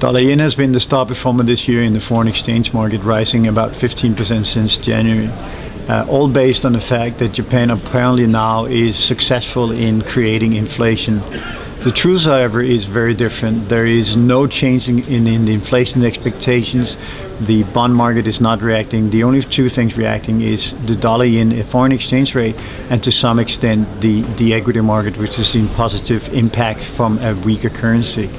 Dollar yen has been the star performer this year in the foreign exchange market, rising about 15% since January. All based on the fact that Japan apparently now is successful in creating inflation. The truth, however, is very different. There is no change in the inflation expectations. The bond market is not reacting. The only two things reacting is the dollar yen foreign exchange rate, and to some extent the equity market, which has seen positive impact from a weaker currency.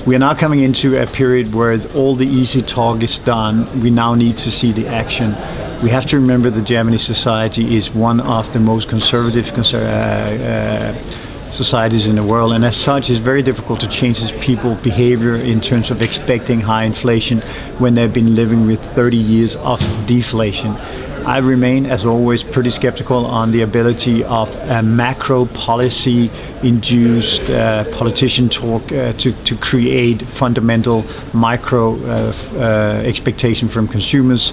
We are now coming into a period where all the easy talk is done. We now need to see the action. We have to remember the Japanese society is one of the most conservative societies in the world, and as such it's very difficult to change people's behavior in terms of expecting high inflation when they've been living with 30 years of deflation. I remain, as always, pretty skeptical on the ability of a macro policy induced politician talk to create fundamental micro expectation from consumers.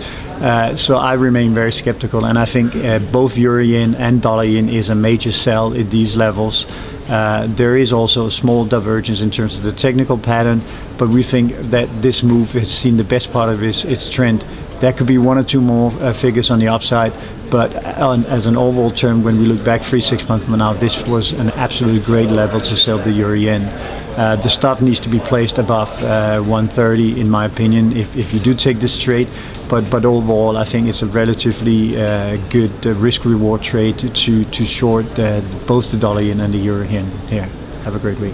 So I remain very skeptical, and I think both euro yen and dollar yen is a major sell at these levels. There is also a small divergence in terms of the technical pattern, but we think that this move has seen the best part of its trend. There could be one or two more figures on the upside, but as an overall term, when we look back 3-6 months from now, this was an absolutely great level to sell the euro yen. The stuff needs to be placed above 130, in my opinion, if you do take this trade. But overall, I think it's a relatively good risk-reward trade to short both the dollar yen and the euro yen here. Have a great week.